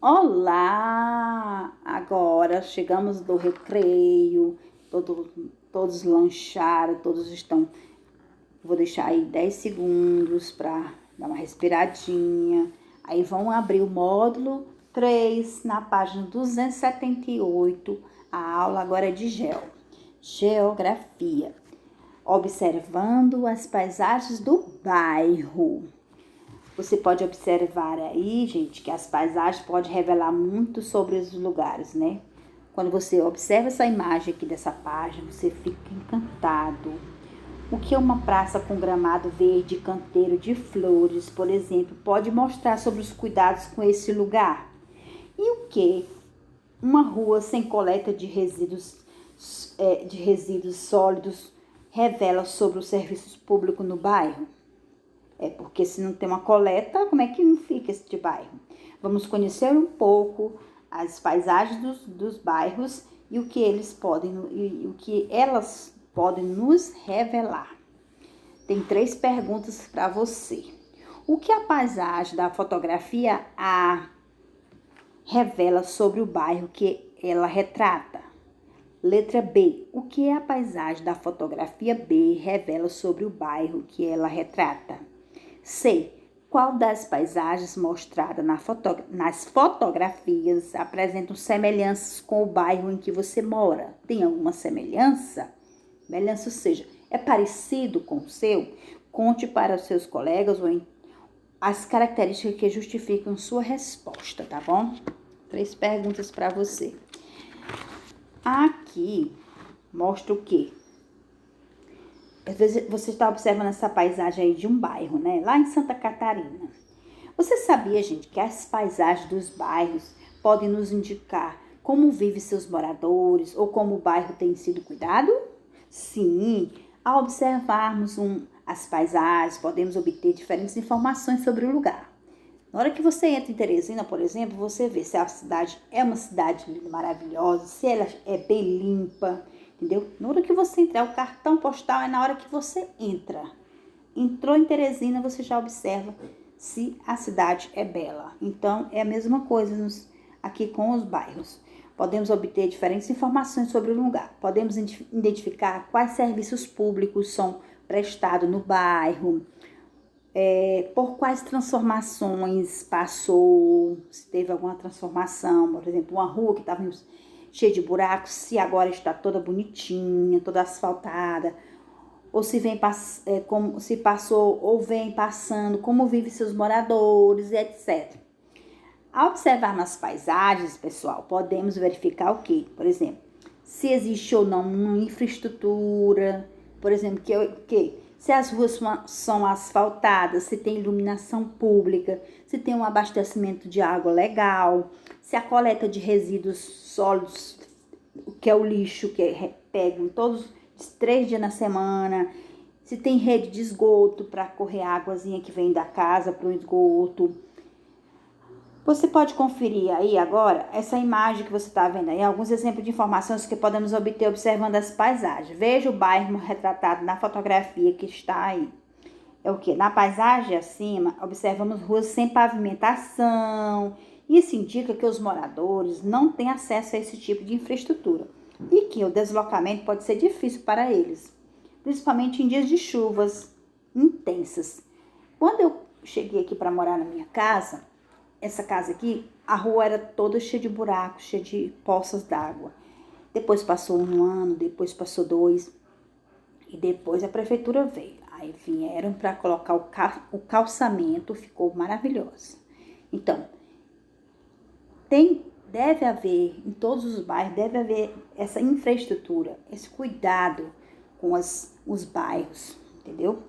Olá! Agora chegamos do recreio, todos lancharam, todos estão. Vou deixar aí 10 segundos para dar uma respiradinha. Aí vão abrir o módulo 3 na página 278. A aula agora é de geografia. Observando as paisagens do bairro. Você pode observar aí, gente, que as paisagens podem revelar muito sobre os lugares, né? Quando você observa essa imagem aqui dessa página, você fica encantado. O que uma praça com gramado verde e canteiro de flores, por exemplo, pode mostrar sobre os cuidados com esse lugar? E o que uma rua sem coleta de resíduos sólidos revela sobre os serviços públicos no bairro? Porque se não tem uma coleta, como é que não fica esse bairro? Vamos conhecer um pouco as paisagens dos bairros e o que elas podem nos revelar. Tem 3 perguntas para você. O que a paisagem da fotografia A revela sobre o bairro que ela retrata? Letra B. O que a paisagem da fotografia B revela sobre o bairro que ela retrata? C. Qual das paisagens mostradas nas fotografias apresentam semelhanças com o bairro em que você mora? Tem alguma semelhança? Semelhança, ou seja, é parecido com o seu? Conte para os seus colegas as características que justificam sua resposta, tá bom? 3 perguntas para você. Aqui mostra o quê? Às vezes você está observando essa paisagem aí de um bairro, né? Lá em Santa Catarina. Você sabia, gente, que as paisagens dos bairros podem nos indicar como vivem seus moradores ou como o bairro tem sido cuidado? Sim, ao observarmos as paisagens, podemos obter diferentes informações sobre o lugar. Na hora que você entra em Teresina, por exemplo, você vê se a cidade é uma cidade linda, maravilhosa, se ela é bem limpa, entendeu? Na hora que você entrar, o cartão postal é na hora que você entra. Entrou em Teresina, você já observa se a cidade é bela. Então, é a mesma coisa aqui com os bairros. Podemos obter diferentes informações sobre o lugar. Podemos identificar quais serviços públicos são prestados no bairro, por quais transformações passou, se teve alguma transformação, por exemplo, uma rua que estava cheia de buracos, se agora está toda bonitinha, toda asfaltada, ou se passou ou vem passando, como vivem seus moradores, etc. Ao observar nas paisagens, pessoal, podemos verificar o quê? Por exemplo, se existe ou não uma infraestrutura, por exemplo, se as ruas são asfaltadas, se tem iluminação pública, se tem um abastecimento de água legal, se a coleta de resíduos sólidos, que é o lixo que pegam todos os 3 dias na semana, se tem rede de esgoto para correr a águazinha que vem da casa para o esgoto. Você pode conferir aí agora essa imagem que você está vendo aí, alguns exemplos de informações que podemos obter observando as paisagens. Veja o bairro retratado na fotografia que está aí. É o que? Na paisagem acima, observamos ruas sem pavimentação. Isso indica que os moradores não têm acesso a esse tipo de infraestrutura e que o deslocamento pode ser difícil para eles, principalmente em dias de chuvas intensas. Quando eu cheguei aqui para morar na minha casa, essa casa aqui, a rua era toda cheia de buracos, cheia de poças d'água. Depois passou 1 ano, depois passou 2, e depois a prefeitura veio. Aí vieram para colocar o calçamento, ficou maravilhoso. Então, deve haver, em todos os bairros, deve haver essa infraestrutura, esse cuidado com os bairros, entendeu?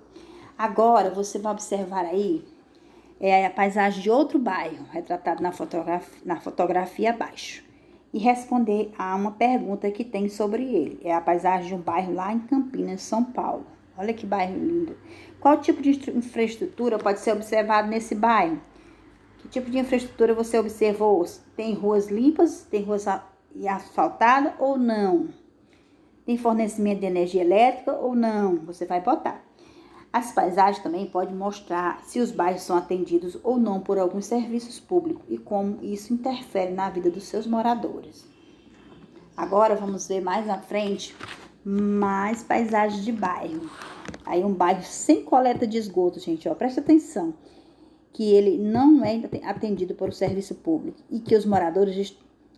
Agora, você vai observar aí, a paisagem de outro bairro, retratado na fotografia abaixo. E responder a uma pergunta que tem sobre ele. É a paisagem de um bairro lá em Campinas, São Paulo. Olha que bairro lindo. Qual tipo de infraestrutura pode ser observado nesse bairro? Que tipo de infraestrutura você observou? Tem ruas limpas? Tem ruas asfaltadas ou não? Tem fornecimento de energia elétrica ou não? Você vai botar. As paisagens também podem mostrar se os bairros são atendidos ou não por alguns serviços públicos e como isso interfere na vida dos seus moradores. Agora vamos ver mais à frente mais paisagens de bairro. Aí um bairro sem coleta de esgoto, gente, ó, presta atenção, que ele não é atendido por um serviço público e que os moradores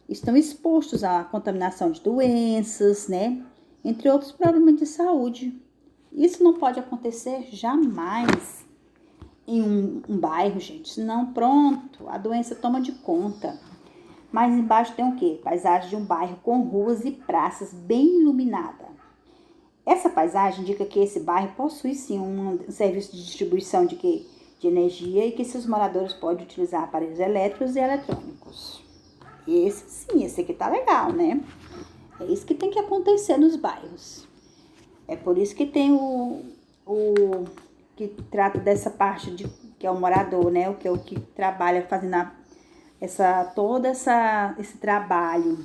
estão expostos à contaminação de doenças, né? Entre outros problemas de saúde. Isso não pode acontecer jamais em um bairro, gente. Senão, pronto, a doença toma de conta. Mais embaixo tem o quê? Paisagem de um bairro com ruas e praças bem iluminadas. Essa paisagem indica que esse bairro possui, sim, um serviço de distribuição de energia e que seus moradores podem utilizar aparelhos elétricos e eletrônicos. Esse aqui tá legal, né? É isso que tem que acontecer nos bairros. É por isso que tem o que trata dessa parte que é o morador, né? O que trabalha fazendo esse trabalho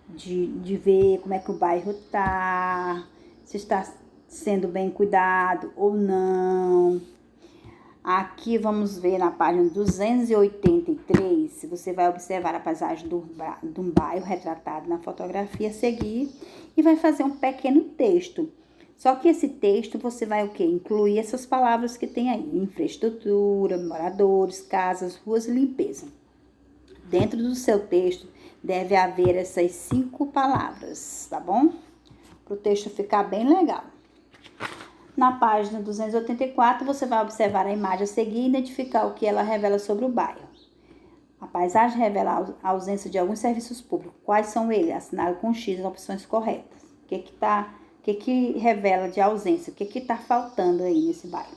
de ver como é que o bairro tá, se está sendo bem cuidado ou não. Aqui vamos ver na página 283, você vai observar a paisagem de um bairro retratado na fotografia a seguir e vai fazer um pequeno texto. Só que esse texto você vai o quê? Incluir essas palavras que tem aí: infraestrutura, moradores, casas, ruas e limpeza. Dentro do seu texto deve haver essas 5 palavras, tá bom? Para o texto ficar bem legal. Na página 284, você vai observar a imagem a seguir e identificar o que ela revela sobre o bairro. A paisagem revela a ausência de alguns serviços públicos. Quais são eles? Assinale com X as opções corretas. O que revela de ausência? O que está faltando aí nesse bairro?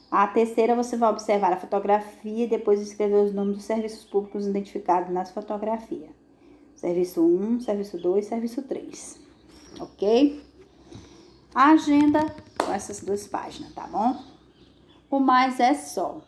A terceira, você vai observar a fotografia e depois escrever os nomes dos serviços públicos identificados nas fotografias. Serviço 1, Serviço 2, Serviço 3. Ok? A agenda com essas 2 páginas, tá bom? O mais é só.